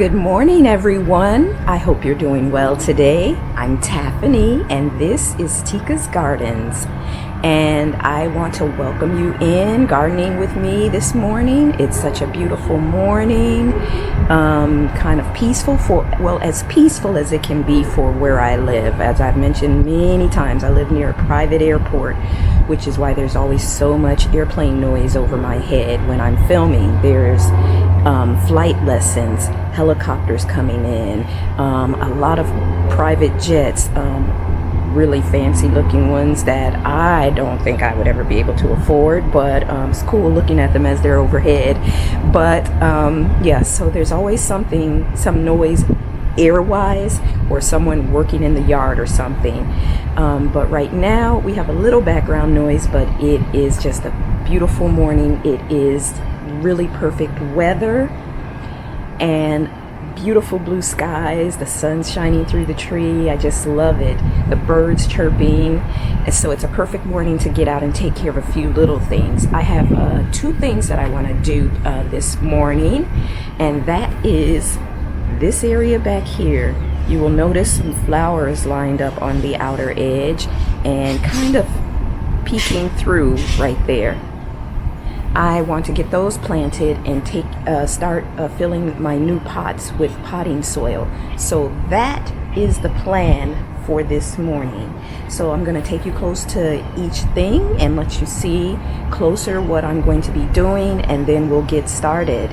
Good morning, everyone. I hope you're doing well today. I'm Taffany, and this is Tika's Gardens. And I want to welcome you in gardening with me this morning. It's such a beautiful morning, kind of peaceful as peaceful as it can be for where I live. As I've mentioned many times, I live near a private airport, which is why there's always so much airplane noise over my head when I'm filming. There's flight lessons, helicopters coming in, a lot of private jets, really fancy looking ones that I don't think I would ever be able to afford, but it's cool looking at them as they're overhead. But yeah, so there's always some noise air-wise, or someone working in the yard or something. But right now we have a little background noise, but it is just a beautiful morning. It is really perfect weather and beautiful blue skies. The sun's shining through the tree. I just love it. The birds chirping. And so it's a perfect morning to get out and take care of a few little things. I have two things that I want to do this morning, and that is this area back here. You will notice some flowers lined up on the outer edge and kind of peeking through right there. I want to get those planted and start filling my new pots with potting soil. So that is the plan for this morning. So I'm going to take you close to each thing and let you see closer what I'm going to be doing, and then we'll get started.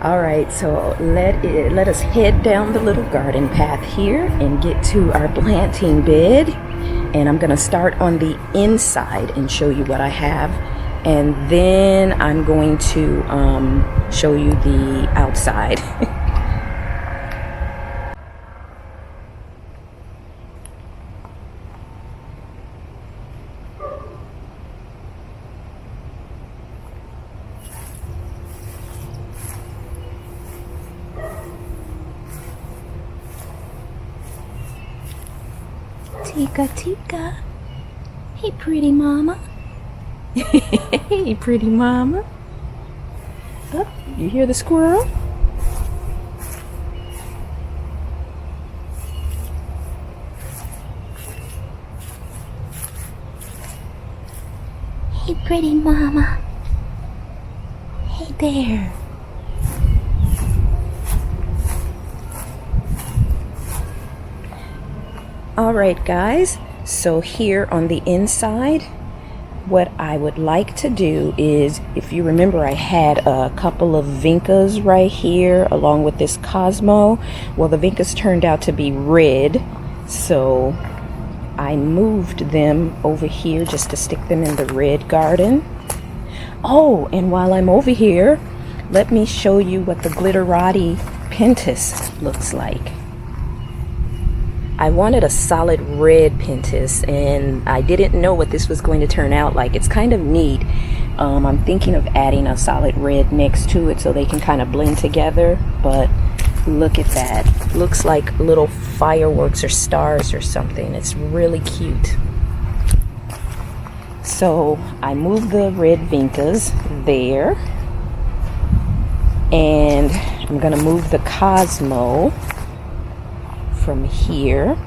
All right, so let us head down the little garden path here and get to our planting bed. And I'm going to start on the inside and show you what I have. And then I'm going to show you the outside. Tika. Hey, pretty mama. Hey, pretty mama. Oh, you hear the squirrel? Hey, pretty mama. Hey there. Alright guys, so here on the inside, what I would like to do is, if you remember, I had a couple of vincas right here along with this Cosmo. Well, the vincas turned out to be red, so I moved them over here just to stick them in the red garden. Oh, and while I'm over here, let me show you what the glitterati pentas looks like. I wanted a solid red pentas, and I didn't know what this was going to turn out like. It's kind of neat. I'm thinking of adding a solid red next to it so they can kind of blend together, but look at that. Looks like little fireworks or stars or something. It's really cute. So I moved the red vincas there, and I'm going to move the Cosmo from here,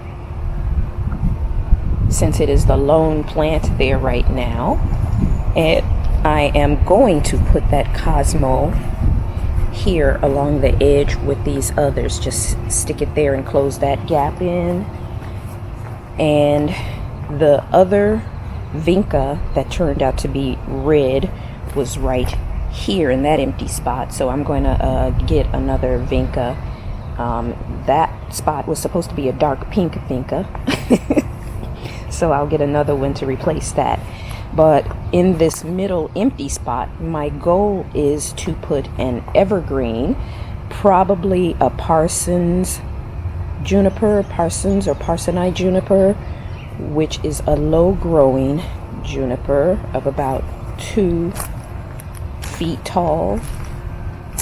since it is the lone plant there right now. And I am going to put that Cosmo here along the edge with these others. Just stick it there and close that gap in. And the other vinca that turned out to be red was right here in that empty spot, so I'm going to get another vinca. That spot was supposed to be a dark pink vinca, so I'll get another one to replace that. But in this middle empty spot, my goal is to put an evergreen, probably a Parsons or Parsonii juniper, which is a low growing juniper of about 2 feet tall,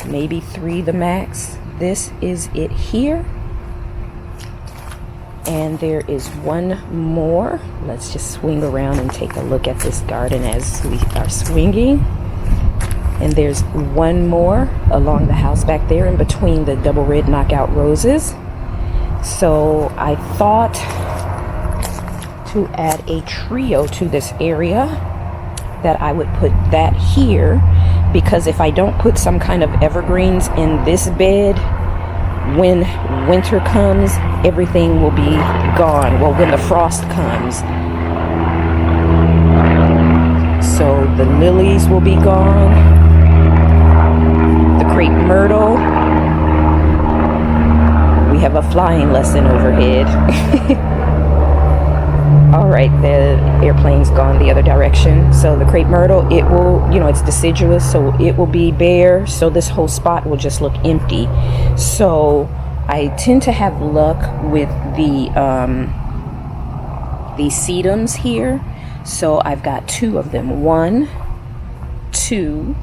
maybe 3 the max. This is it here, and there is one more. Let's just swing around and take a look at this garden as we are swinging. And there's one more along the house back there in between the double red knockout roses. So I thought to add a trio to this area, that I would put that here, because if I don't put some kind of evergreens in this bed, when winter comes, everything will be gone. Well, when the frost comes. So the lilies will be gone. The crepe myrtle. We have a flying lesson overhead. All right, the airplane's gone the other direction. So the crepe myrtle, it will, it's deciduous, so it will be bare. So this whole spot will just look empty. So I tend to have luck with the sedums here. So I've got two of them, 1, 2,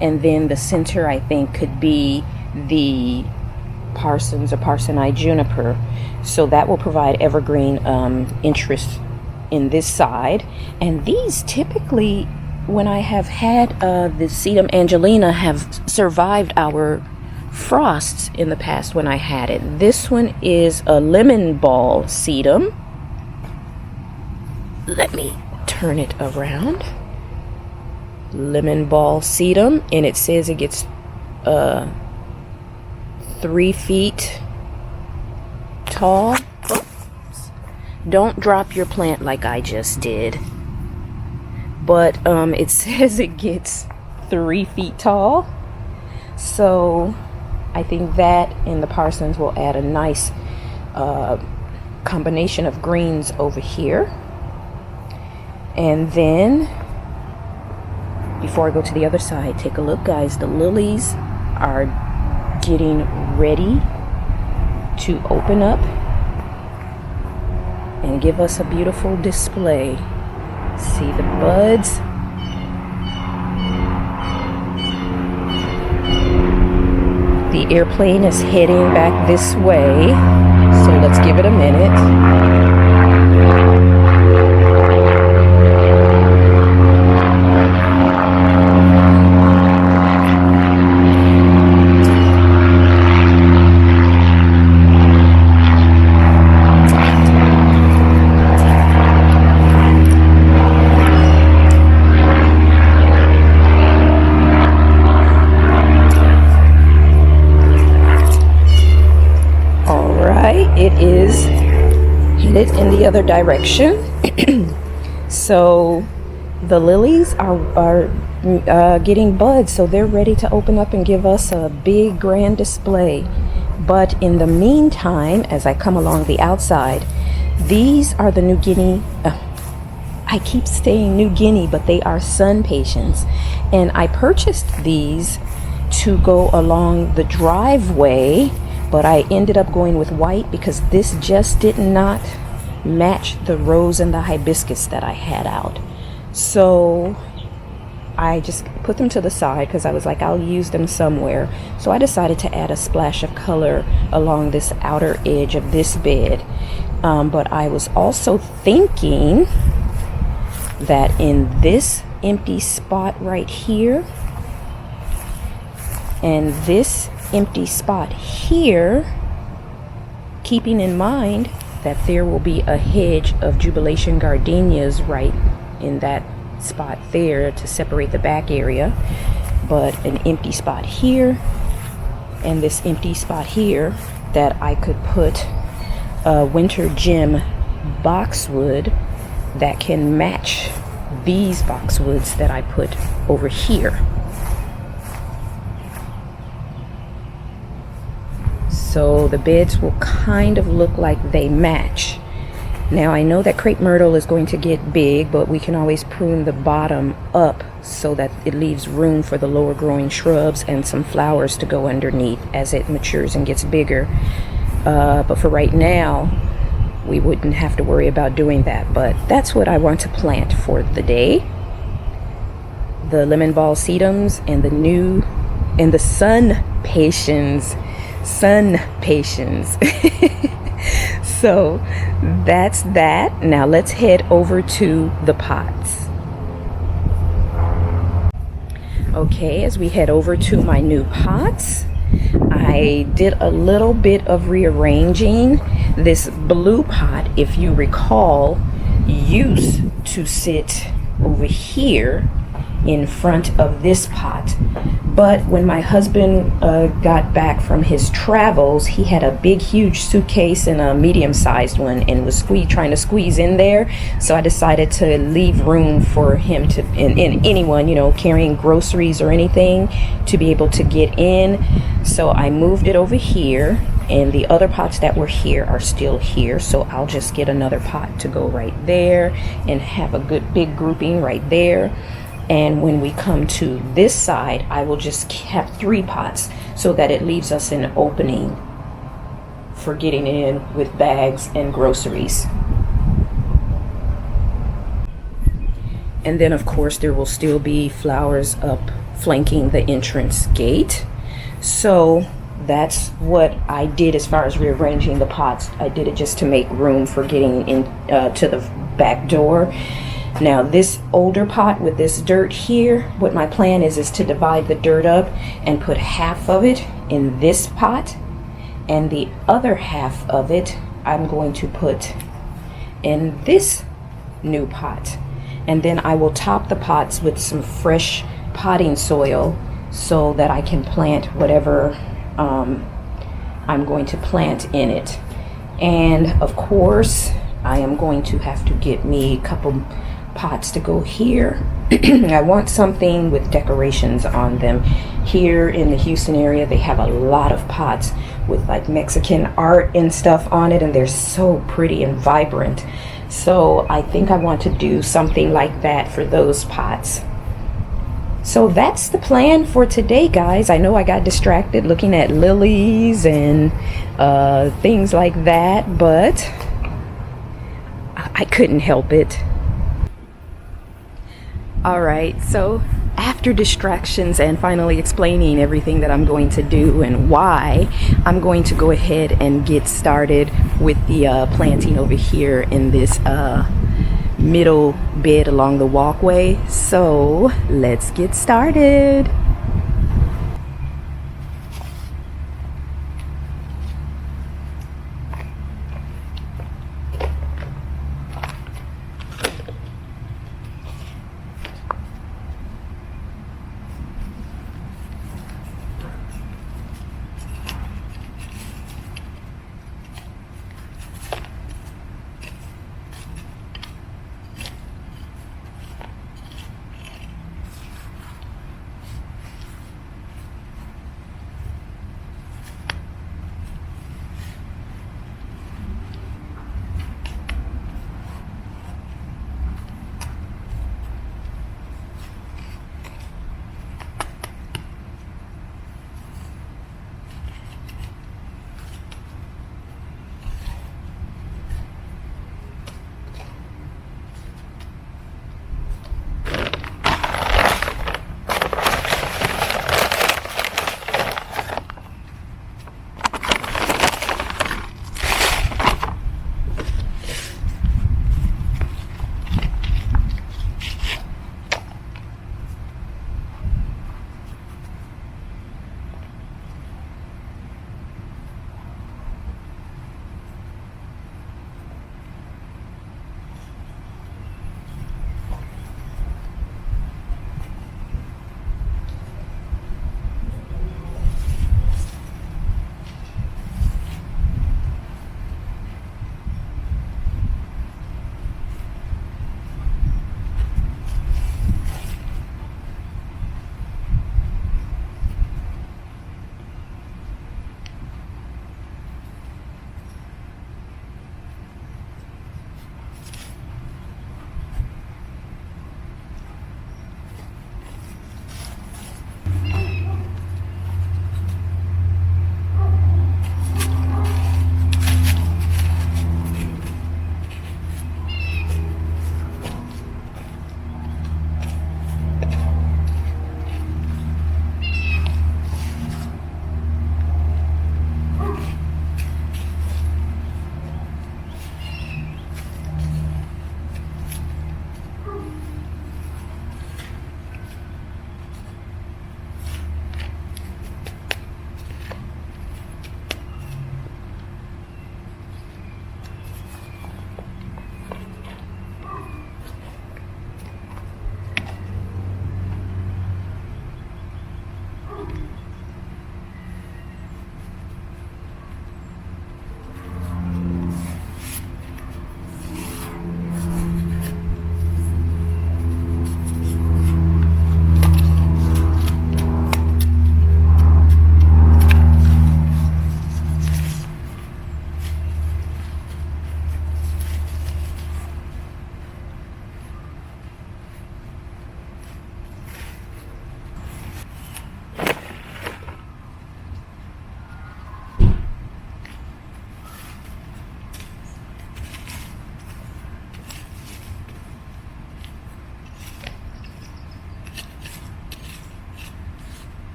and then the center I think could be the Parsons or Parsonii juniper. So that will provide evergreen interest in this side. And these typically, when I have had the sedum Angelina, have survived our frosts in the past when I had it. This one is a lemon ball sedum. Let me turn it around. Lemon ball sedum, and it says it gets 3 feet tall. Oops. Don't drop your plant like I just did. But it says it gets 3 feet tall. So I think that and the Parsons will add a nice combination of greens over here. And then, before I go to the other side, take a look, guys. The lilies are getting ready to open up and give us a beautiful display. See the buds? The airplane is heading back this way, so let's give it a minute. It is headed in the other direction. So the lilies are getting buds, so they're ready to open up and give us a big grand display. But in the meantime, as I come along the outside, these are the New Guinea, I keep saying New Guinea, but they are sunpatiens. And I purchased these to go along the driveway, but I ended up going with white because this just did not match the rose and the hibiscus that I had out. So I just put them to the side because I was like, I'll use them somewhere. So I decided to add a splash of color along this outer edge of this bed. But I was also thinking that in this empty spot right here and this empty spot here, keeping in mind that there will be a hedge of jubilation gardenias right in that spot there to separate the back area, but an empty spot here and this empty spot here, that I could put a winter gem boxwood that can match these boxwoods that I put over here. So the beds will kind of look like they match. Now I know that crepe myrtle is going to get big, but we can always prune the bottom up so that it leaves room for the lower growing shrubs and some flowers to go underneath as it matures and gets bigger. But for right now, we wouldn't have to worry about doing that. But that's what I want to plant for the day. The lemon ball sedums and the sunpatiens. So that's that. Now let's head over to the pots. Okay, as we head over to my new pots, I did a little bit of rearranging. This blue pot, if you recall, used to sit over here in front of this pot. But when my husband got back from his travels, he had a big, huge suitcase and a medium-sized one and was trying to squeeze in there. So I decided to leave room for him to, and anyone, you know, carrying groceries or anything, to be able to get in. So I moved it over here, and the other pots that were here are still here. So I'll just get another pot to go right there and have a good big grouping right there. And when we come to this side, I will just have 3 pots so that it leaves us an opening for getting in with bags and groceries. And then of course there will still be flowers up flanking the entrance gate. So that's what I did as far as rearranging the pots. I did it just to make room for getting in to the back door. Now this older pot with this dirt here, what my plan is to divide the dirt up and put half of it in this pot, and the other half of it I'm going to put in this new pot. And then I will top the pots with some fresh potting soil so that I can plant whatever I'm going to plant in it. And of course I am going to have to get me a couple pots to go here. I want something with decorations on them. Here in the Houston area, they have a lot of pots with like Mexican art and stuff on it, and they're so pretty and vibrant. So I think I want to do something like that for those pots. So that's the plan for today, guys. I know I got distracted looking at lilies and things like that, but I couldn't help it. All right, so after distractions and finally explaining everything that I'm going to do and why, I'm going to go ahead and get started with the planting over here in this middle bed along the walkway. So let's get started.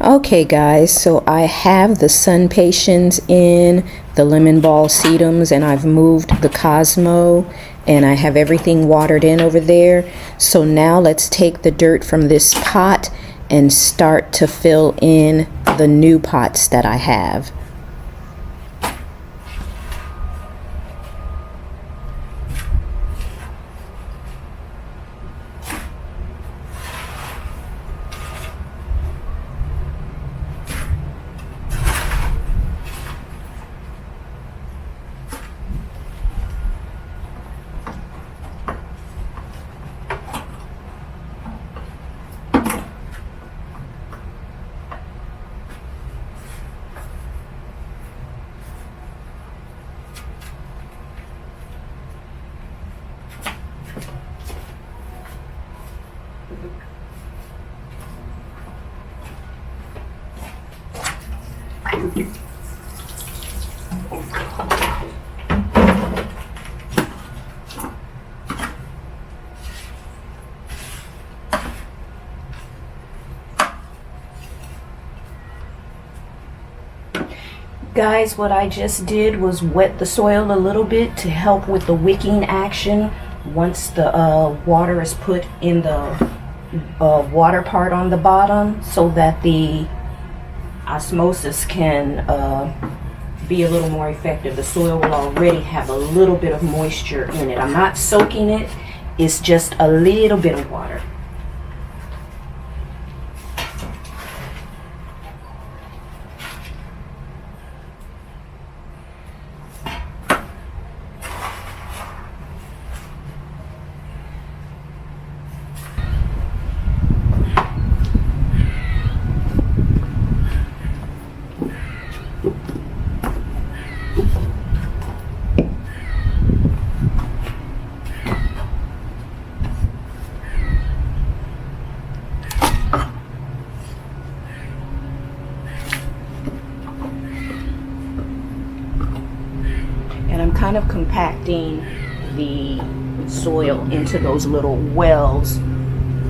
Okay guys, so I have the sunpatiens in the Lemon Ball Sedums, and I've moved the Cosmo, and I have everything watered in over there. So now let's take the dirt from this pot and start to fill in the new pots that I have. Guys, what I just did was wet the soil a little bit to help with the wicking action once the water is put in the water part on the bottom, so that the osmosis can be a little more effective. The soil will already have a little bit of moisture in it. I'm not soaking it, it's just a little bit of water. And I'm kind of compacting the soil into those little wells,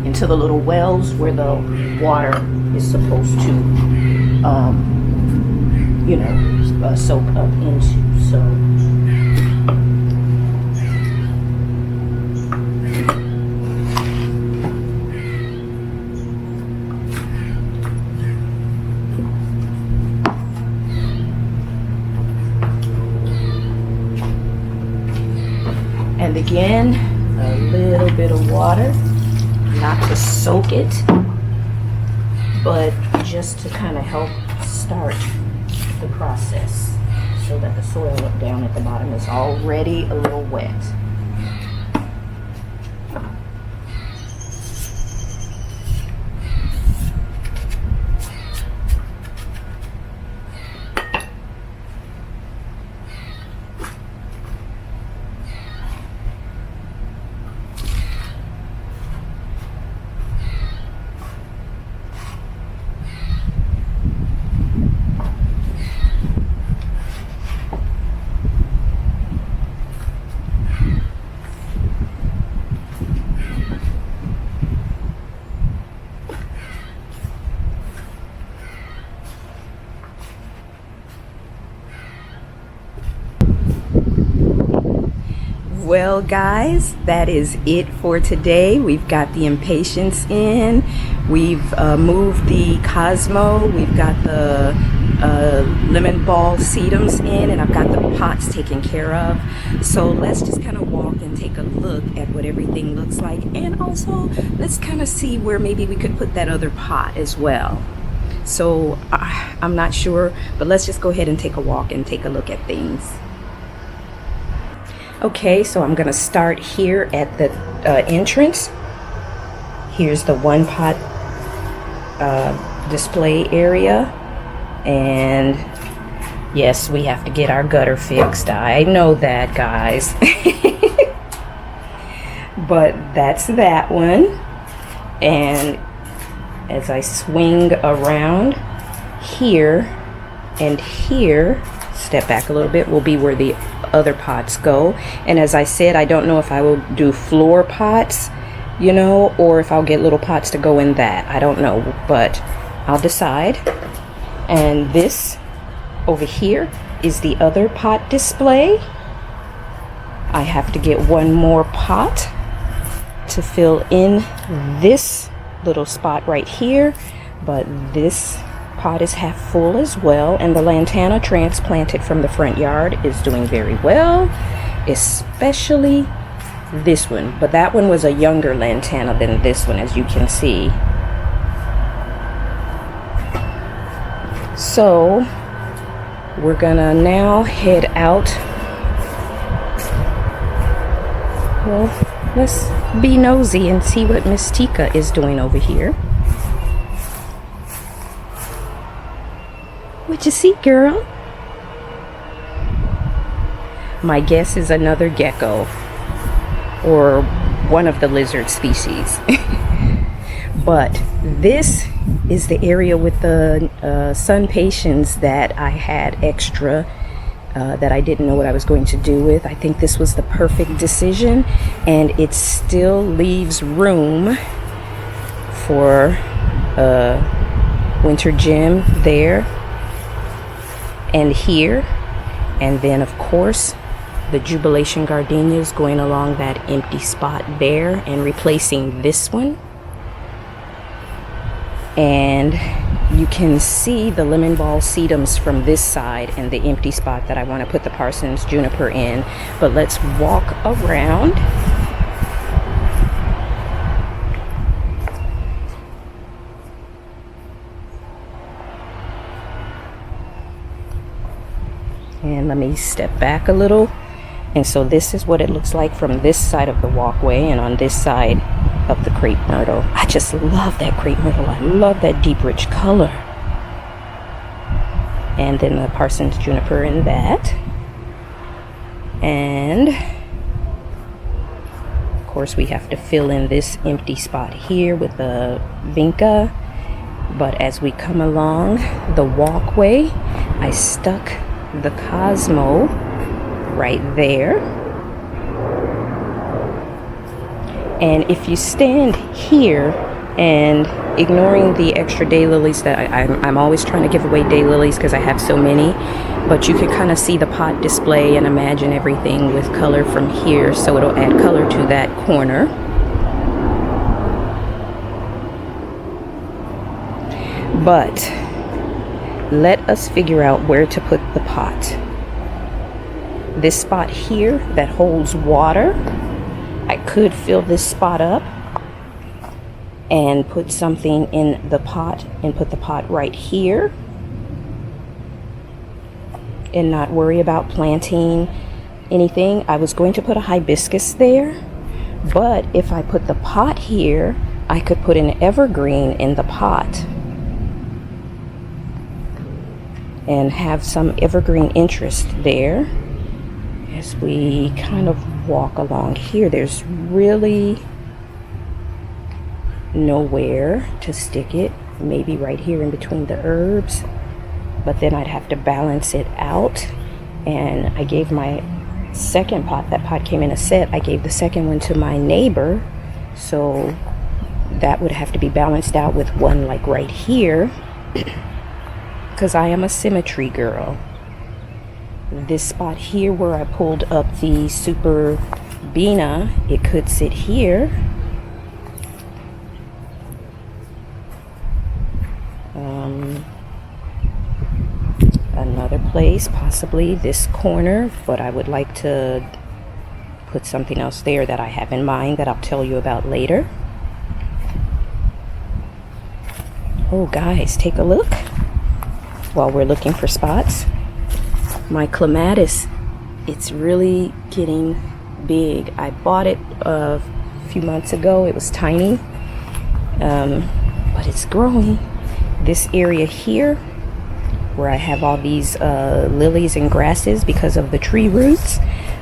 into the little wells where the water is supposed to, soak up into. So. And again, a little bit of water, not to soak it, but just to kind of help start the process so that the soil down at the bottom is already a little wet. Well guys, that is it for today. We've got the impatiens in, we've moved the Cosmo, we've got the Lemon Ball Sedums in, and I've got the pots taken care of. So let's just kind of walk and take a look at what everything looks like, and also let's kind of see where maybe we could put that other pot as well. So I'm not sure, but let's just go ahead and take a walk and take a look at things. Okay, so I'm gonna start here at the entrance. Here's the one pot display area, and yes, we have to get our gutter fixed. I know that, guys. But that's that one. And as I swing around here and here, step back a little bit, will be where the other pots go. And as I said, I don't know if I will do floor pots, or if I'll get little pots to go in that. I don't know, but I'll decide. And this over here is the other pot display. I have to get one more pot to fill in this little spot right here, but this pot is half full as well, and the lantana transplanted from the front yard is doing very well, especially this one. But that one was a younger lantana than this one, as you can see. So we're gonna now head out. Well, let's be nosy and see what Miss Tika is doing over here. What you see, girl? My guess is another gecko or one of the lizard species. But this is the area with the sunpatiens that I had extra that I didn't know what I was going to do with. I think this was the perfect decision, and it still leaves room for a winter gym there and here, and then of course the jubilation gardenias going along that empty spot there and replacing this one. And you can see the lemon ball sedums from this side and the empty spot that I want to put the Parsons juniper in. But let's walk around. And let me step back a little. And so this is what it looks like from this side of the walkway, and on this side of the crepe myrtle. I just love that crepe myrtle. I love that deep rich color. And then the Parsons juniper in that. And of course we have to fill in this empty spot here with the vinca. But as we come along the walkway, I stuck the Cosmo right there. And if you stand here and ignoring the extra daylilies that I'm always trying to give away daylilies because I have so many, but you can kind of see the pot display and imagine everything with color from here, so it'll add color to that corner. But let us figure out where to put the pot. This spot here that holds water, I could fill this spot up and put something in the pot and put the pot right here and not worry about planting anything. I was going to put a hibiscus there, but if I put the pot here, I could put an evergreen in the pot and have some evergreen interest there. As we kind of walk along here, there's really nowhere to stick it. Maybe right here in between the herbs, but then I'd have to balance it out. And I gave my second pot, that pot came in a set, I gave the second one to my neighbor, so that would have to be balanced out with one like right here because I am a symmetry girl. This spot here where I pulled up the Super Bina, it could sit here. Another place, possibly this corner, but I would like to put something else there that I have in mind that I'll tell you about later. Oh guys, take a look while we're looking for spots. My clematis, it's really getting big. I bought it a few months ago. It was tiny, but it's growing. This area here where I have all these lilies and grasses because of the tree roots,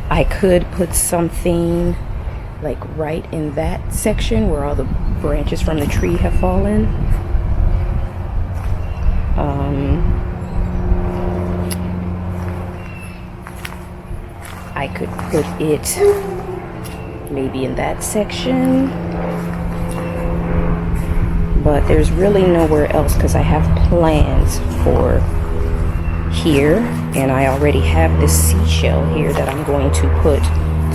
I could put something like right in that section where all the branches from the tree have fallen. I could put it maybe in that section, but there's really nowhere else because I have plans for here, and I already have this seashell here that I'm going to put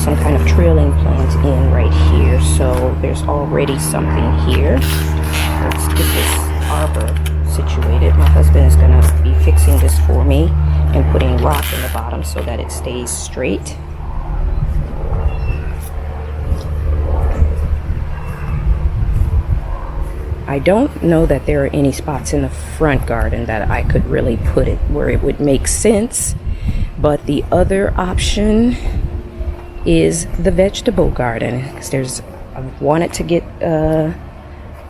some kind of trailing plant in right here. So there's already something here. Let's get this arbor situated. My husband is going to be fixing this for me and putting rock in the bottom so that it stays straight. I don't know that there are any spots in the front garden that I could really put it where it would make sense, but the other option is the vegetable garden, because I wanted to get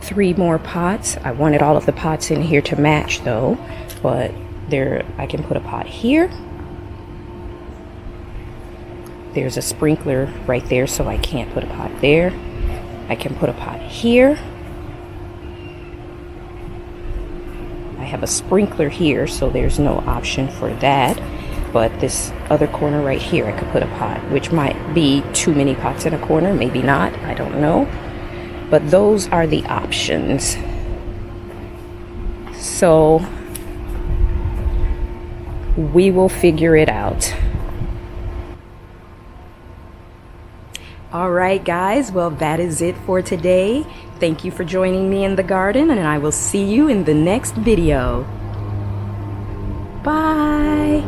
3 more pots. I wanted all of the pots in here to match though, but I can put a pot here. There's a sprinkler right there, so I can't put a pot there. I can put a pot here. I have a sprinkler here, so there's no option for that. But this other corner right here, I could put a pot, which might be too many pots in a corner, maybe not, I don't know. But those are the options. So we will figure it out. All right, guys, well, that is it for today. Thank you for joining me in the garden, and I will see you in the next video. Bye.